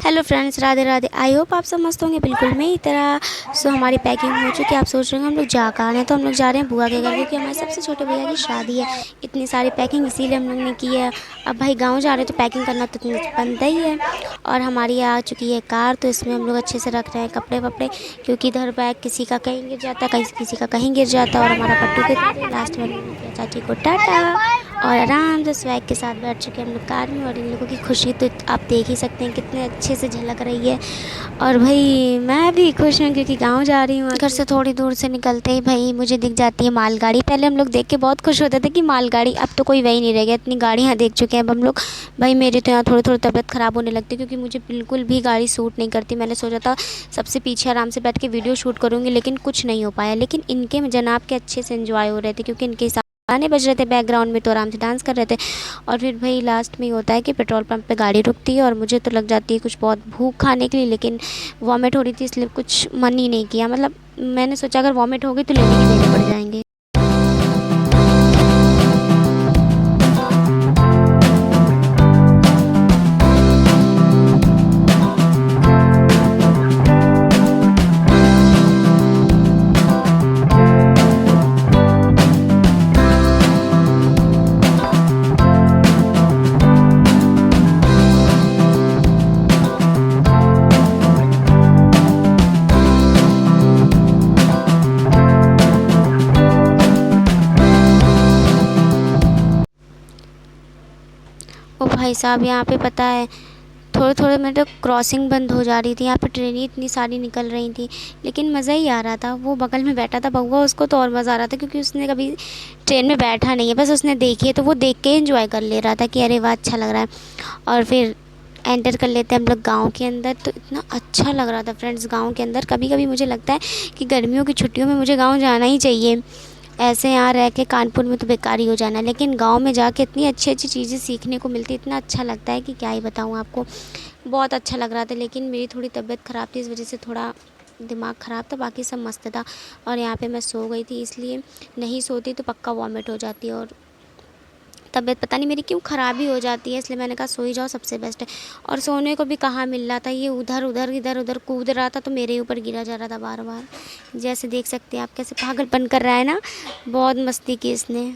Hello friends, Radhe Radhe. I hope आप सब मस्त होंगे, बिल्कुल मेरी तरह। हमारी पैकिंग हो चुकी है। आप सोच रहे होंगे हम लोग जा कहाँ रहे हैं। तो हम लोग जा रहे हैं बुआ के घर, क्योंकि हमारे सबसे छोटे भैया की शादी है। इतनी सारी पैकिंग इसीलिए हम लोग ने की है। अब भाई गांव जा रहे हैं तो पैकिंग करना तो बनता ही है। और हमारी आ चुकी है कार, तो इसमें हम लोग अच्छे से रख रहे हैं कपड़े वपड़े, क्योंकि इधर बैग किसी का कहीं गिर जाता है, कहीं किसी का कहीं गिर जाता है। और हमारा पट्टू के घर है। लास्ट में हम लोगों ने किया चाची को टाटा और आराम से स्वैग के साथ बैठ चुके हैं हम लोग कार में। और इन लोगों की खुशी तो आप देख ही सकते हैं, कितने अच्छे से झलक रही है। और भाई मैं भी खुश हूँ, क्योंकि गांव जा रही हूँ। घर से थोड़ी दूर से निकलते ही भाई मुझे दिख जाती है मालगाड़ी। पहले हम लोग देख के बहुत खुश होते थे कि मालगाड़ी, अब तो कोई वही नहीं रह गया। इतनी गाड़ियाँ देख चुके हैं अब हम लोग। भाई मेरी तो यहाँ थोड़ी थोड़ी तबीयत ख़राब होने लगती है, क्योंकि मुझे बिल्कुल भी गाड़ी सूट नहीं करती। मैंने सोचा था सबसे पीछे आराम से बैठ के वीडियो शूट करूँगी, लेकिन कुछ नहीं हो पाया। लेकिन इनके जनाब के अच्छे से एंजॉय हो रहे थे, क्योंकि इनके गाने बज रहे थे बैकग्राउंड में, तो आराम से डांस कर रहे थे। और फिर भाई लास्ट में ही होता है कि पेट्रोल पंप पे गाड़ी रुकती है, और मुझे तो लग जाती है कुछ बहुत भूख खाने के लिए, लेकिन वॉमिट हो रही थी इसलिए कुछ मन ही नहीं किया। मतलब मैंने सोचा अगर वॉमिट हो गई तो लेने के देने पड़ जाएंगे। ओ भाई साहब, यहाँ पे पता है थोड़े थोड़े मतलब क्रॉसिंग बंद हो जा रही थी। यहाँ पे ट्रेनें इतनी सारी निकल रही थी, लेकिन मज़ा ही आ रहा था। वो बगल में बैठा था बउआ, उसको तो और मज़ा आ रहा था, क्योंकि उसने कभी ट्रेन में बैठा नहीं है, बस उसने देखी है, तो वो देख के एंजॉय कर ले रहा था कि अरे वाह अच्छा लग रहा है। और फिर एंटर कर लेते हैं हम लोग गाँव के अंदर। तो इतना अच्छा लग रहा था फ्रेंड्स गाँव के अंदर। कभी कभी मुझे लगता है कि गर्मियों की छुट्टियों में मुझे गाँव जाना ही चाहिए। ऐसे यहाँ रह के कानपुर में तो बेकार ही हो जाना, लेकिन गांव में जाके इतनी अच्छी अच्छी चीज़ें सीखने को मिलती, इतना अच्छा लगता है कि क्या ही बताऊँ आपको। बहुत अच्छा लग रहा था, लेकिन मेरी थोड़ी तबीयत ख़राब थी, इस वजह से थोड़ा दिमाग ख़राब था। बाकी सब मस्त था। और यहाँ पे मैं सो गई थी, इसलिए नहीं सोती तो पक्का वॉमिट हो जाती है, और तबीयत पता नहीं मेरी क्यों ख़राब ही हो जाती है। इसलिए मैंने कहा सो ही जाओ, सबसे बेस्ट है। और सोने को भी कहाँ मिल रहा था, ये उधर उधर इधर उधर कूद रहा था, तो मेरे ऊपर गिरा जा रहा था बार बार। जैसे देख सकते हैं आप कैसे पागलपन कर रहा है ना। बहुत मस्ती की इसने।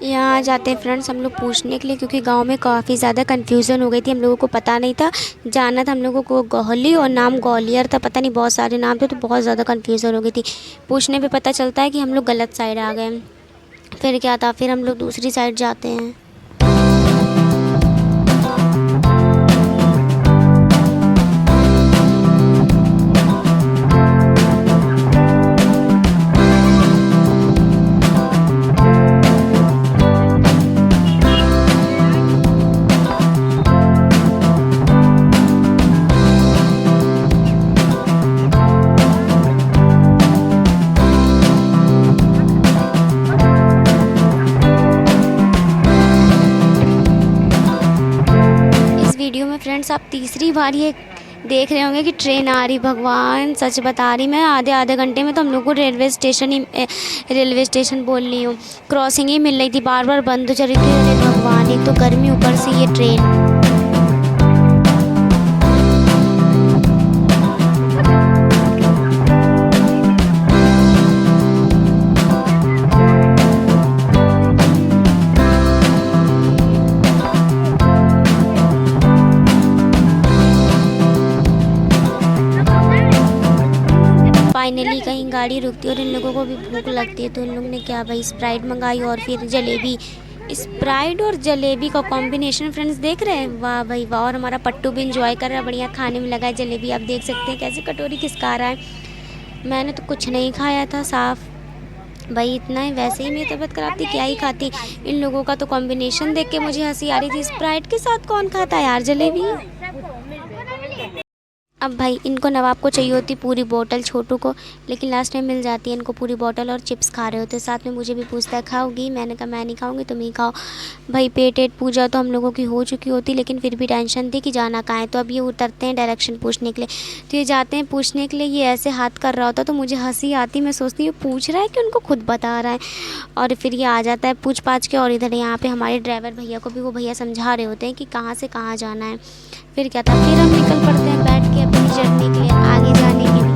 यहाँ जाते हैं फ्रेंड्स हम लोग पूछने के लिए, क्योंकि गांव में काफ़ी ज़्यादा कन्फ्यूज़न हो गई थी। हम लोगों को पता नहीं था, जाना था हम लोगों को गोहली और नाम ग्वालियर था, पता नहीं बहुत सारे नाम थे, तो बहुत ज़्यादा कन्फ्यूज़न हो गई थी। पूछने पे पता चलता है कि हम लोग गलत साइड आ गए। फिर क्या था, फिर हम लोग दूसरी साइड जाते हैं। वीडियो में फ्रेंड्स आप तीसरी बार ये देख रहे होंगे कि ट्रेन आ रही। भगवान सच बता रही मैं, आधे आधे घंटे में तो हम लोग को रेलवे स्टेशन बोल रही हूँ, क्रॉसिंग ही मिल रही थी, बार बार बंद हो जा रही थी। अरे भगवान, एक तो गर्मी ऊपर से ये ट्रेन। फाइनली कहीं गाड़ी रुकती है और इन लोगों को भी भूख लगती है, तो इन लोगों ने क्या भाई स्प्राइट मंगाई और फिर जलेबी। स्प्राइट और जलेबी का कॉम्बिनेशन फ्रेंड्स देख रहे हैं, वाह भाई वाह। और हमारा पट्टू भी इंजॉय कर रहा है, बढ़िया खाने में लगा है जलेबी। आप देख सकते हैं कैसे कटोरी खिसका रहा है। मैंने तो कुछ नहीं खाया था साफ, भाई इतना ही, वैसे ही मेरी तबीयत ख़राब थी, क्या ही खाती। इन लोगों का तो कॉम्बिनेशन देख के मुझे हंसी आ रही थी, स्प्राइट के साथ कौन खाता है यार जलेबी। अब भाई इनको नवाब को चाहिए होती पूरी बोतल छोटू को, लेकिन लास्ट में मिल जाती है इनको पूरी बोतल, और चिप्स खा रहे होते साथ में। मुझे भी पूछता है खाओगी, मैंने कहा मैं नहीं खाऊंगी, तुम ही खाओ। भाई पेट पूजा तो हम लोगों की हो चुकी होती, लेकिन फिर भी टेंशन थी कि जाना कहाँ है। तो अब ये उतरते हैं डायरेक्शन पूछने के लिए, तो ये जाते हैं पूछने के लिए, ये ऐसे हाथ कर रहा होता तो मुझे हंसी आती। मैं सोचती हूँ पूछ रहा है कि उनको खुद बता रहा है। और फिर ये आ जाता है पूछ पाछ के, और इधर यहाँ पे हमारे ड्राइवर भैया को भी वो भैया समझा रहे होते हैं कि कहाँ से कहाँ जाना है। फिर क्या था, फिर हम निकल पड़ते हैं बैठ के अपनी जर्नी के लिए, आगे जाने के लिए।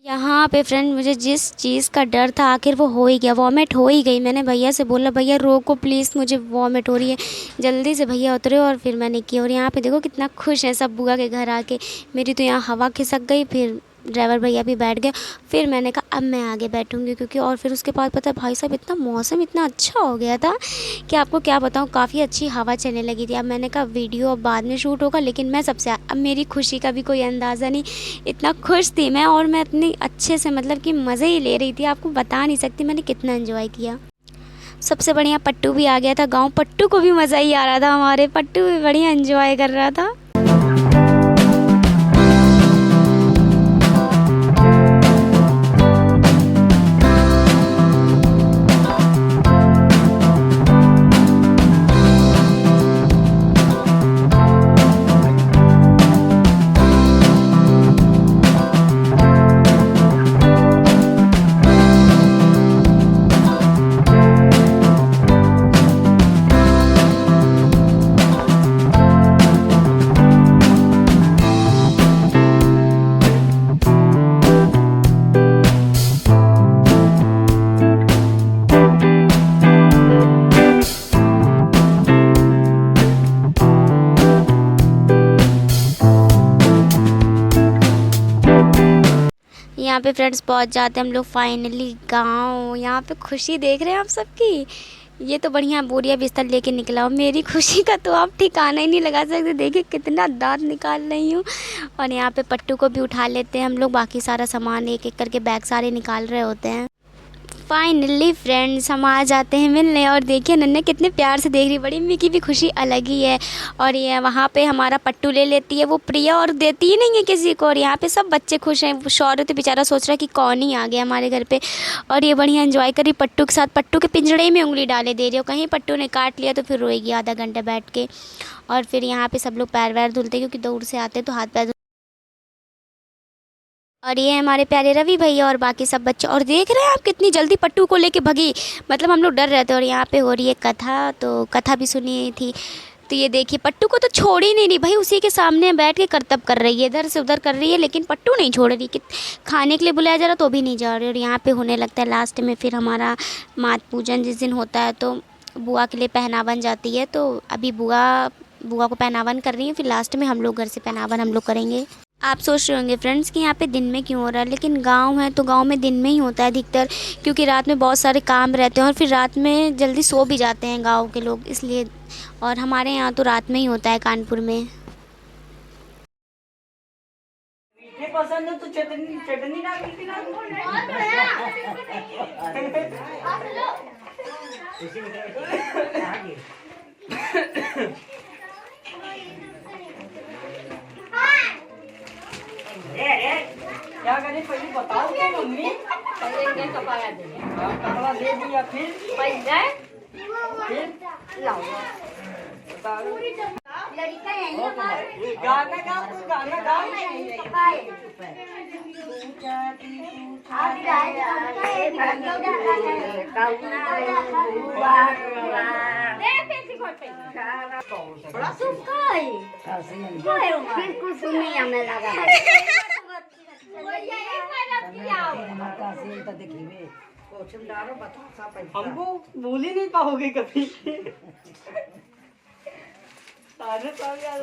यहाँ पे फ्रेंड मुझे जिस चीज़ का डर था आखिर वो हो ही गया, वॉमिट हो ही गई। मैंने भैया से बोला भैया रोको प्लीज़, मुझे वॉमिट हो रही है। जल्दी से भैया उतरे और फिर मैंने किया। और यहाँ पे देखो कितना खुश है सब बुआ के घर आके। मेरी तो यहाँ हवा खिसक गई। फिर ड्राइवर भैया भी बैठ गए। फिर मैंने कहा अब मैं आगे बैठूँगी, क्योंकि और फिर उसके बाद पता है भाई साहब इतना मौसम इतना अच्छा हो गया था कि आपको क्या बताऊँ, काफ़ी अच्छी हवा चलने लगी थी। अब मैंने कहा वीडियो अब बाद में शूट होगा, लेकिन मैं सबसे अब मेरी खुशी का भी कोई अंदाज़ा नहीं, इतना खुश थी मैं। और मैं इतनी अच्छे से मतलब कि मज़े ही ले रही थी, आपको बता नहीं सकती मैंने कितना एंजॉय किया। सबसे बढ़िया पट्टू भी आ गया था गाँव, पट्टू को भी मज़ा ही आ रहा था, हमारे पट्टू भी बढ़िया एंजॉय कर रहा था। यहाँ पे फ्रेंड्स पहुँच जाते हैं हम लोग फाइनली गाँव। यहाँ पे खुशी देख रहे हैं आप सबकी, ये तो बढ़िया बोरिया बिस्तर लेके निकला हो। मेरी खुशी का तो आप ठिकाना ही नहीं लगा सकते, देखिए कितना दांत निकाल रही हूँ। और यहाँ पे पट्टू को भी उठा लेते हैं हम लोग, बाकी सारा सामान एक एक करके बैग सारे निकाल रहे होते हैं। फाइनली फ्रेंड्स हम आ जाते हैं मिलने, और देखिए नन्हे कितने प्यार से देख रही, बड़ी अम्मी की भी खुशी अलग ही है। और ये वहाँ पे हमारा पट्टू ले लेती है वो प्रिया, और देती ही नहीं है किसी को। और यहाँ पे सब बच्चे खुश हैं। शौर्य तो बेचारा सोच रहा है कि कौन ही आ गया हमारे घर पे। और ये बढ़िया एंजॉय करी पट्टू के साथ, पट्टू के पिंजड़े में उंगली डाले दे रही हो, कहीं पट्टू ने काट लिया तो फिर रोएगी आधा घंटा बैठ के। और फिर यहाँ पे सब लोग पैर वैर धुलते, क्योंकि दूर से आते तो हाथ पैर। और ये हमारे प्यारे रवि भैया और बाकी सब बच्चे। और देख रहे हैं आप कितनी जल्दी पट्टू को लेके भगी, मतलब हम लोग डर रहे थे। और यहाँ पे हो रही है कथा, तो कथा भी सुनी थी। तो ये देखिए पट्टू को तो छोड़ ही नहीं रही भाई, उसी के सामने बैठ के करतब कर रही है, इधर से उधर कर रही है, लेकिन पट्टू नहीं छोड़ रही। कि खाने के लिए बुलाया जा रहा तो भी नहीं जा रही। और यहाँ पे होने लगता है लास्ट में फिर हमारा मात पूजन जिस दिन होता है, तो बुआ के लिए पहनावन जाती है। तो अभी बुआ को पहनावन कर रही है, फिर लास्ट में हम लोग घर से पहनावन हम लोग करेंगे। आप सोच रहे होंगे फ्रेंड्स कि यहाँ पे दिन में क्यों हो रहा है, लेकिन गांव है तो गांव में दिन में ही होता है अधिकतर, क्योंकि रात में बहुत सारे काम रहते हैं और फिर रात में जल्दी सो भी जाते हैं गांव के लोग, इसलिए। और हमारे यहाँ तो रात में ही होता है कानपुर में। पसंद है तो चटनी डाल के खिला दो। क्या करें पहले बताओ तो मम्मी। पहले कपड़ा दे, कपड़ा दे दिया, फिर लाओ गाना गाओ, गाना गाओ। बड़ा सूप का है फिर कुछ नहीं हमें लगा हमको भूल ही नहीं पाओगे कभी सारे सब याद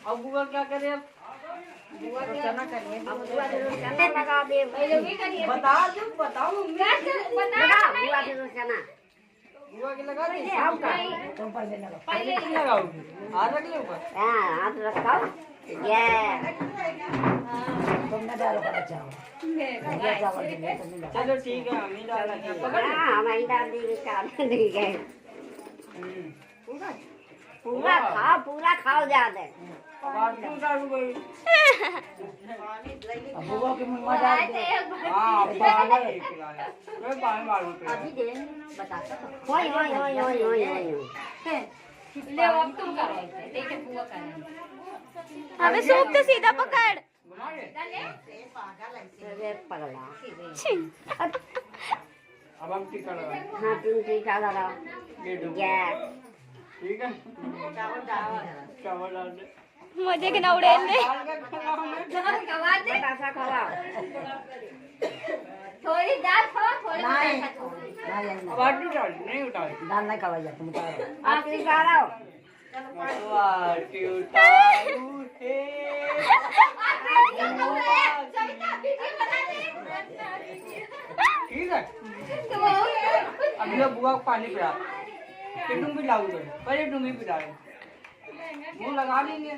अब बुआ क्या करे अब बुआ क्या ना करिए अब बुआ लगा दे बताओ बुआ बुआ के लगा दे पहले लगाओगे हाथ रख ले ऊपर हाथ रखाओ तुमने डालो चलो ठीक है हम ही डालेंगे हमारी डाल देंगे पूरा खाओ ज्यादा बुआ के मुंह में डाल दे ले अब तुम करो देखे बुआ करें हमें सूप तो सीधा पकड़ अब हम टीका लगाओ हाँ तुम टीका लगाओ ठीक है चावल डाल दे मुझे के ना उड़ेल दे थोड़ी दाल खाओ थोड़ी बाटी डाल नहीं उतार दाल नहीं खवाई जाती मुझे आखिरी बार आओ बाटी उतारू ठीक है अभी बुआ को पानी पिला फिर तुम भी लाओ पहले तुम ही पिला मुँह लगा लेंगे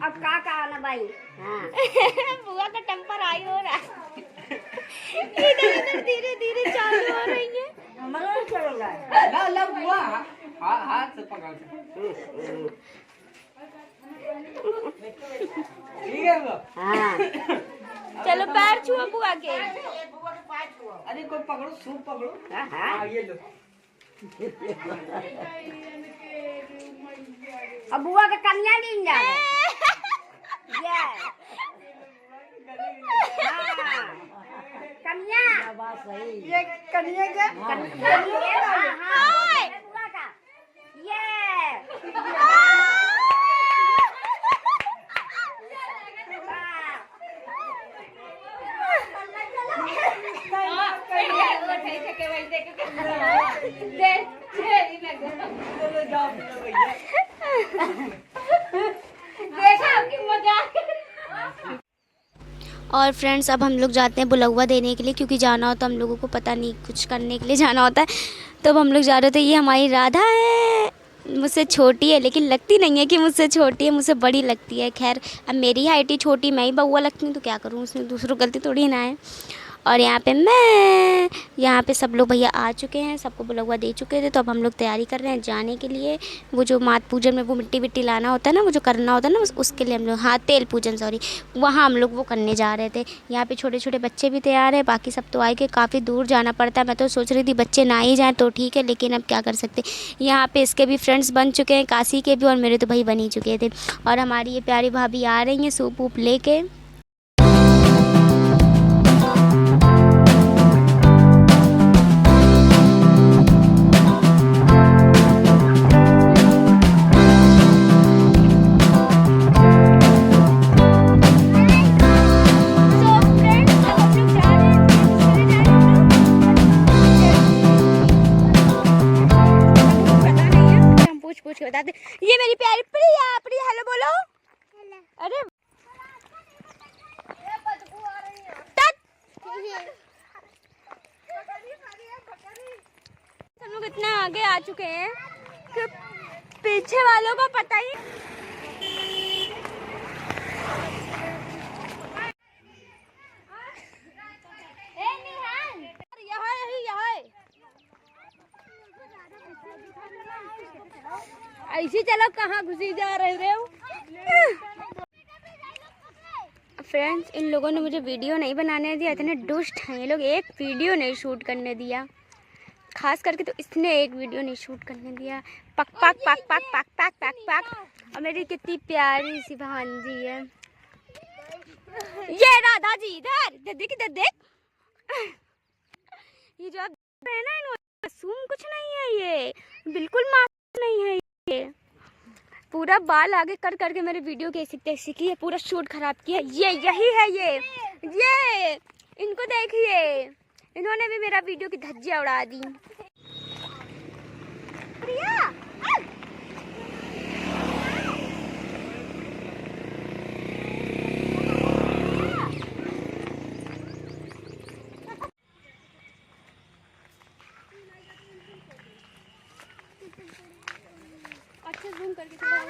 अब का ना भाई हाँ बुआ का टेम्पर हाई हो रहा है इधर धीरे धीरे चालू हो रही है ला बुआ हाथ से पकड़ ठीक है वो हाँ चलो पैर छुओ बुआ के अरे कोई पकड़ो सूप पकड़ो हाँ ये लो अब बुआ का कन्या नहीं जा कन्या बात सही ये करिए क्या बुआ का और फ्रेंड्स अब हम लोग जाते हैं बुलौवा देने के लिए, क्योंकि जाना होता हम लोगों को, पता नहीं कुछ करने के लिए जाना होता है। तो अब हम लोग जा रहे थे। ये हमारी राधा है, मुझसे छोटी है लेकिन लगती नहीं है कि मुझसे छोटी है, मुझसे बड़ी लगती है। खैर अब मेरी हाइट ही छोटी, मैं ही बउआ लगती हूँ तो क्या करूँ, उसमें दूसरों गलती थोड़ी ना है। और यहाँ पे मैं, यहाँ पे सब लोग भैया आ चुके हैं, सबको बुलौवा दे चुके थे। तो अब हम लोग तैयारी कर रहे हैं जाने के लिए। वो जो मात पूजन में वो मिट्टी विट्टी लाना होता है ना, वो जो करना होता है ना, उसके लिए हम लोग, हाँ तेल पूजन सॉरी, वहाँ हम लोग वो करने जा रहे थे। यहाँ पे छोटे छोटे बच्चे भी तैयार हैं, बाकी सब तो आए के, काफ़ी दूर जाना पड़ता है। मैं तो सोच रही थी बच्चे ना ही जाएँ तो ठीक है, लेकिन अब क्या कर सकते। यहाँ पे इसके भी फ्रेंड्स बन चुके हैं, काशी के भी, और मेरे तो भाई बन ही चुके थे। और हमारी ये प्यारी भाभी आ रही हैं सूप वूप लेके। बताते, ये मेरी प्यारी प्रिया, प्रिया हेलो बोलो। अरे हम लोग इतना आगे आ चुके हैं कि पीछे वालों को पता ही। ऐसी चलो कहाँ घुसी जा रहे हो। फ्रेंड्स इन लोगों ने मुझे वीडियो नहीं बनाने दिया, इतने दुष्ट हैं ये लोग, एक वीडियो नहीं शूट करने दिया। खास करके तो इसने एक वीडियो नहीं शूट करने दिया। पक पक पक पक पक पक पक पक। और मेरी कितनी प्यारी सी भांजी है। ये राधा जी इधर देख इधर देख। ये जो आप देख रहे हैं ना, इन्होंने मासूम कुछ नहीं है, ये बिल्कुल मासूम नहीं है। ये पूरा बाल आगे कर करके मेरे वीडियो के तैसी की है, पूरा शूट खराब किया। ये यही है ये इनको देखिए, इन्होंने भी मेरा वीडियो की धज्जियां उड़ा दी। प्रिया अच्छा जूम करके थोड़ा आओ।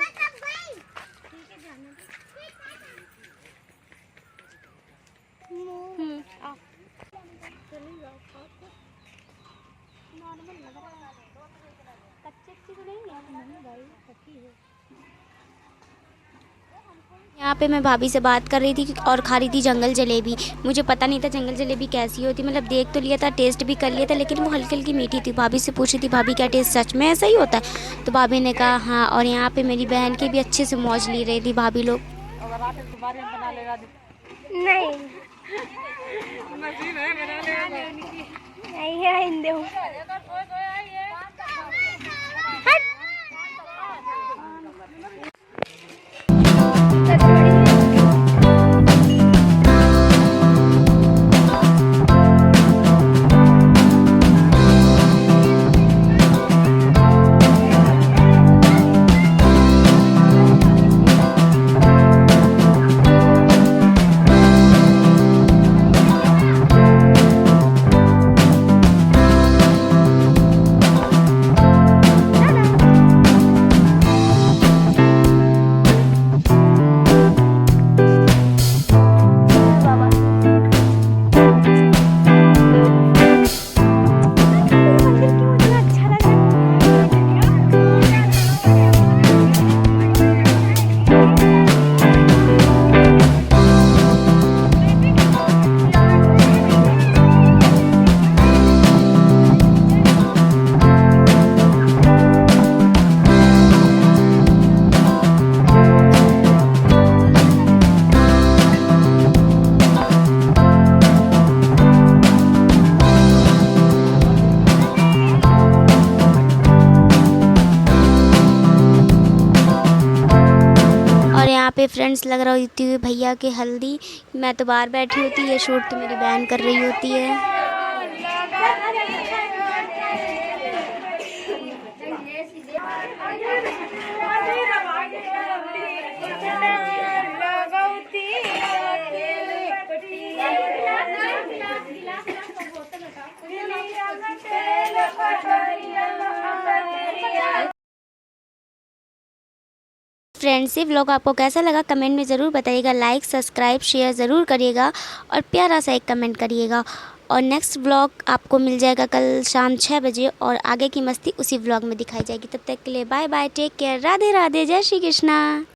यहाँ पे मैं भाभी से बात कर रही थी और खा रही थी जंगल जलेबी। मुझे पता नहीं था जंगल जलेबी कैसी होती, मतलब देख तो लिया था, टेस्ट भी कर लिया था, लेकिन वो हल्की हल्की मीठी थी। भाभी से पूछी थी, भाभी क्या टेस्ट सच में ऐसा ही होता है? तो भाभी ने कहा हाँ। और यहाँ पे मेरी बहन की भी अच्छे से मौज ली रही थी भाभी लोग। नहीं नहीं है हिंदी यहाँ पे फ्रेंड्स लग रही होती है भैया के हल्दी। मैं तो बाहर बैठी होती है, शूट तो मेरी बहन कर रही होती है। फ्रेंड्स, ये व्लॉग आपको कैसा लगा कमेंट में ज़रूर बताइएगा। लाइक सब्सक्राइब शेयर ज़रूर करिएगा और प्यारा सा एक कमेंट करिएगा। और नेक्स्ट व्लॉग आपको मिल जाएगा कल शाम 6 बजे और आगे की मस्ती उसी व्लॉग में दिखाई जाएगी। तब तक के लिए bye bye, take care, Radhe Radhe, जय श्री कृष्णा।